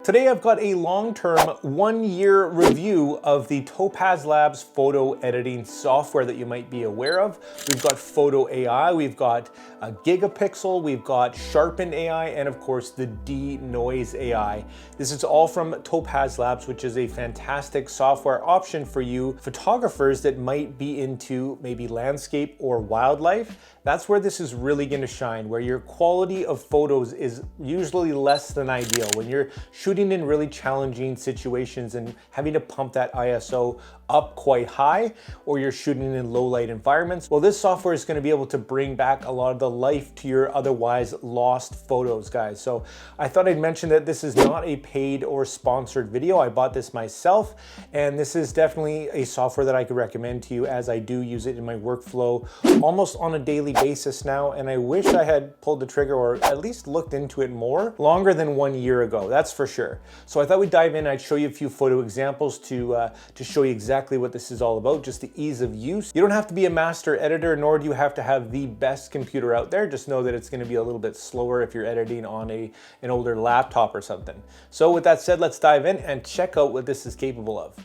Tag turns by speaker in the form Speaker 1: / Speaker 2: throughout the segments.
Speaker 1: Today I've got a long-term 1-year review of the Topaz Labs photo editing software that you might be aware of. We've got Photo AI, we've got a Gigapixel, we've got Sharpen AI, and of course the Denoise AI. This is all from Topaz Labs, which is a fantastic software option for you photographers that might be into maybe landscape or wildlife. That's where this is really going to shine, where your quality of photos is usually less than ideal. When you're shooting in really challenging situations and having to pump that ISO up quite high, or you're shooting in low light environments, well, this software is going to be able to bring back a lot of the life to your otherwise lost photos, guys. So I thought I'd mention that this is not a paid or sponsored video. I bought this myself, and this is definitely a software that I could recommend to you, as I do use it in my workflow almost on a daily basis now, and I wish I had pulled the trigger or at least looked into it more longer than 1 year ago, that's for sure. So I thought we'd dive in. I'd show you a few photo examples to show you exactly what this is all about, just the ease of use. You don't have to be a master editor, nor do you have to have the best computer out there. Just know that it's going to be a little bit slower if you're editing on an older laptop or something. So with that said, let's dive in and check out what this is capable of.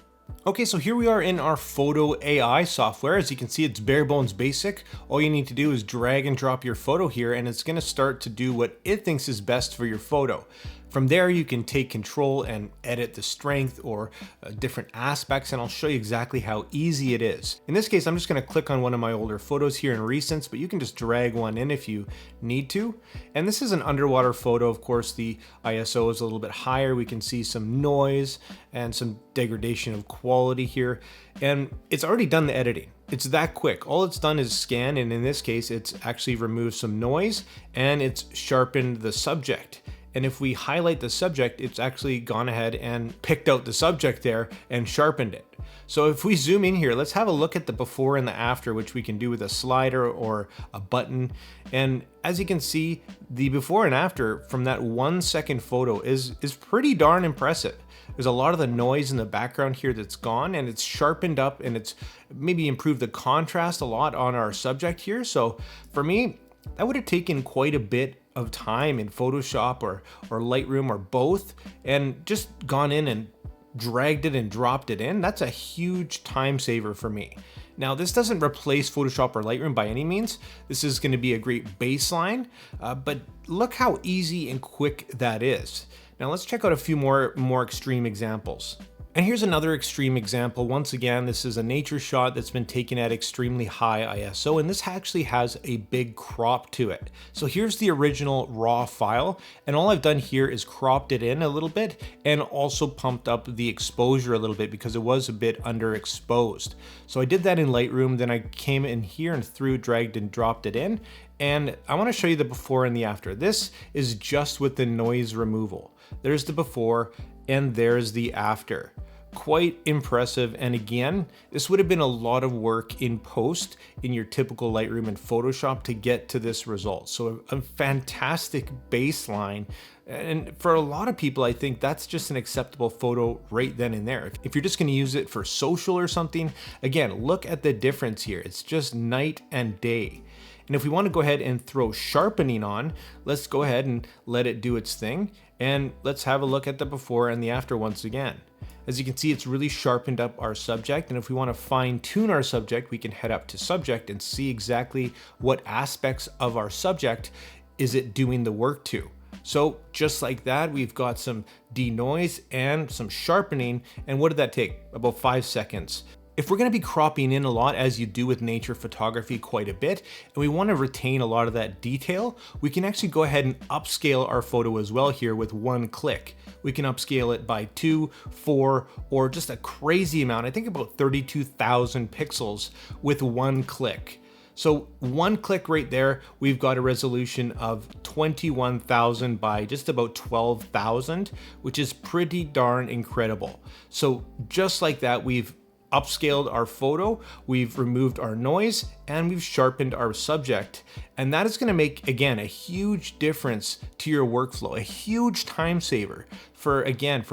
Speaker 1: Okay, so here we are in our Photo AI software. As you can see, it's bare bones basic. All you need to do is drag and drop your photo here, and it's gonna start to do what it thinks is best for your photo. From there, you can take control and edit the strength or different aspects, and I'll show you exactly how easy it is. In this case, I'm just gonna click on one of my older photos here in Recents, but you can just drag one in if you need to. And this is an underwater photo. Of course, the ISO is a little bit higher. We can see some noise and some degradation of quality here. And it's already done the editing. It's that quick. All it's done is scan, and in this case, it's actually removed some noise and it's sharpened the subject. And if we highlight the subject, it's actually gone ahead and picked out the subject there and sharpened it. So if we zoom in here, let's have a look at the before and the after, which we can do with a slider or a button. And as you can see, the before and after from that 1 second photo is pretty darn impressive. There's a lot of the noise in the background here that's gone, and it's sharpened up, and it's maybe improved the contrast a lot on our subject here. So for me, that would have taken quite a bit of time in Photoshop or Lightroom or both, and just gone in and dragged it and dropped it in. That's a huge time saver for me. Now, this doesn't replace Photoshop or Lightroom by any means. This is going to be a great baseline, but look how easy and quick that is. Now let's check out a few more extreme examples. And here's another extreme example. Once again, this is a nature shot that's been taken at extremely high ISO, and this actually has a big crop to it. So here's the original raw file, and all I've done here is cropped it in a little bit and also pumped up the exposure a little bit because it was a bit underexposed. So I did that in Lightroom, then I came in here and dragged and dropped it in. And I want to show you the before and the after. This is just with the noise removal. There's the before and there's the after. Quite impressive. And again, this would have been a lot of work in post in your typical Lightroom and Photoshop to get to this result. So a fantastic baseline. And for a lot of people, I think that's just an acceptable photo right then and there. If you're just going to use it for social or something, again, look at the difference here. It's just night and day. And if we want to go ahead and throw sharpening on, let's go ahead and let it do its thing. And let's have a look at the before and the after once again. As you can see, it's really sharpened up our subject. And if we want to fine tune our subject, we can head up to subject and see exactly what aspects of our subject is it doing the work to. So just like that, we've got some denoise and some sharpening. And what did that take? About 5 seconds. If we're going to be cropping in a lot, as you do with nature photography quite a bit, and we want to retain a lot of that detail, we can actually go ahead and upscale our photo as well here with one click. We can upscale it by 2, 4, or just a crazy amount. I think about 32,000 pixels with one click. So one click right there, we've got a resolution of 21,000 by just about 12,000, which is pretty darn incredible. So just like that, we've upscaled our photo, we've removed our noise, and we've sharpened our subject. And that is going to make, again, a huge difference to your workflow, a huge time saver. For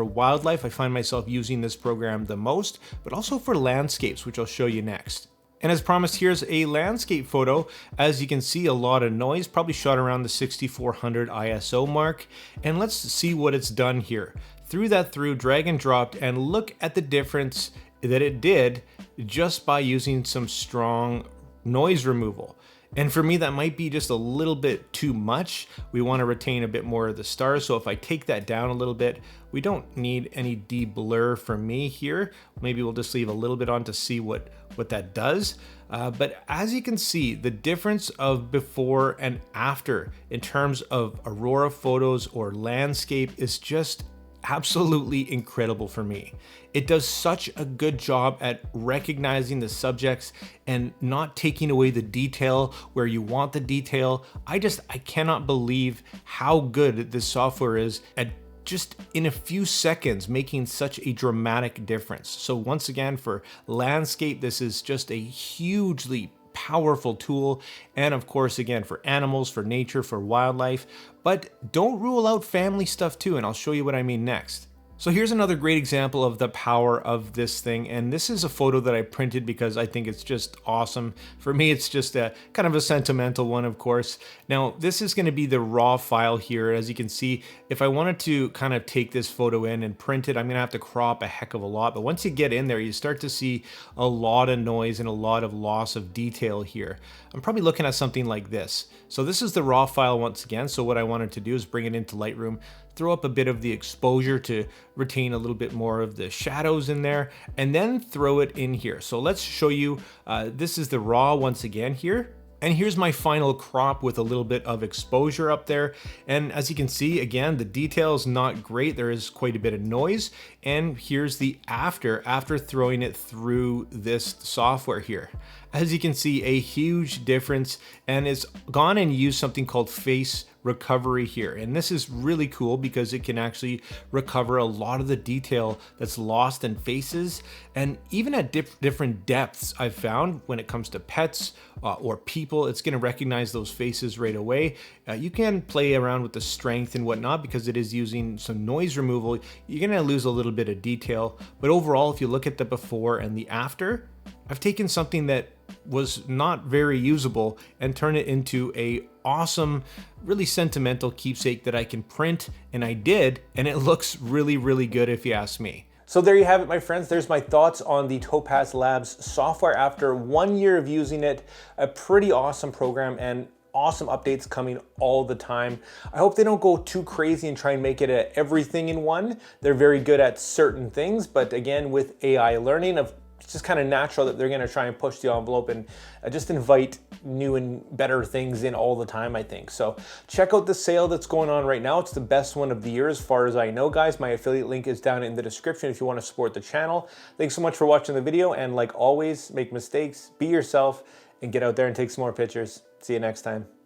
Speaker 1: wildlife, I find myself using this program the most, but also for landscapes, which I'll show you next. And as promised, here's a landscape photo. As you can see, a lot of noise, probably shot around the 6400 ISO mark. And let's see what it's done here. threw that through, drag and dropped, and look at the difference that it did just by using some strong noise removal. And for me, that might be just a little bit too much. We want to retain a bit more of the stars. So if I take that down a little bit, we don't need any de-blur for me here. Maybe we'll just leave a little bit on to see what that does. But as you can see, the difference of before and after in terms of aurora photos or landscape is just absolutely incredible for me. It does such a good job at recognizing the subjects and not taking away the detail where you want the detail. I cannot believe how good this software is at just in a few seconds making such a dramatic difference. So once again, for landscape, this is just a hugely powerful tool. And of course, again, for animals, for nature, for wildlife, but don't rule out family stuff too. And I'll show you what I mean next. So here's another great example of the power of this thing. And this is a photo that I printed because I think it's just awesome. For me, it's just a kind of a sentimental one, of course. Now, this is going to be the raw file here. As you can see, if I wanted to kind of take this photo in and print it, I'm going to have to crop a heck of a lot. But once you get in there, you start to see a lot of noise and a lot of loss of detail here. I'm probably looking at something like this. So this is the raw file once again. So what I wanted to do is bring it into Lightroom, throw up a bit of the exposure to retain a little bit more of the shadows in there, and then throw it in here. So let's show you, this is the raw once again here. And here's my final crop with a little bit of exposure up there. And as you can see, again, the detail is not great. There is quite a bit of noise. And here's the after throwing it through this software here. As you can see, a huge difference, and it's gone and used something called face recovery here. And this is really cool because it can actually recover a lot of the detail that's lost in faces. And even at different depths, I've found when it comes to pets or people, it's going to recognize those faces right away. You can play around with the strength and whatnot because it is using some noise removal. You're going to lose a little bit of detail. But overall, if you look at the before and the after, I've taken something that was not very usable and turned it into a awesome, really sentimental keepsake that I can print, and I did, and it looks really, really good if you ask me. So there you have it, my friends. There's my thoughts on the Topaz Labs software after 1 year of using it. A pretty awesome program and awesome updates coming all the time. I hope they don't go too crazy and try and make it a everything in one. They're very good at certain things, but again, with AI learning, it's just kind of natural that they're going to try and push the envelope and just invite new and better things in all the time, I think. So check out the sale that's going on right now. It's the best one of the year as far as I know, guys. My affiliate link is down in the description if you want to support the channel. Thanks so much for watching the video, and like always, make mistakes, be yourself, and get out there and take some more pictures. See you next time.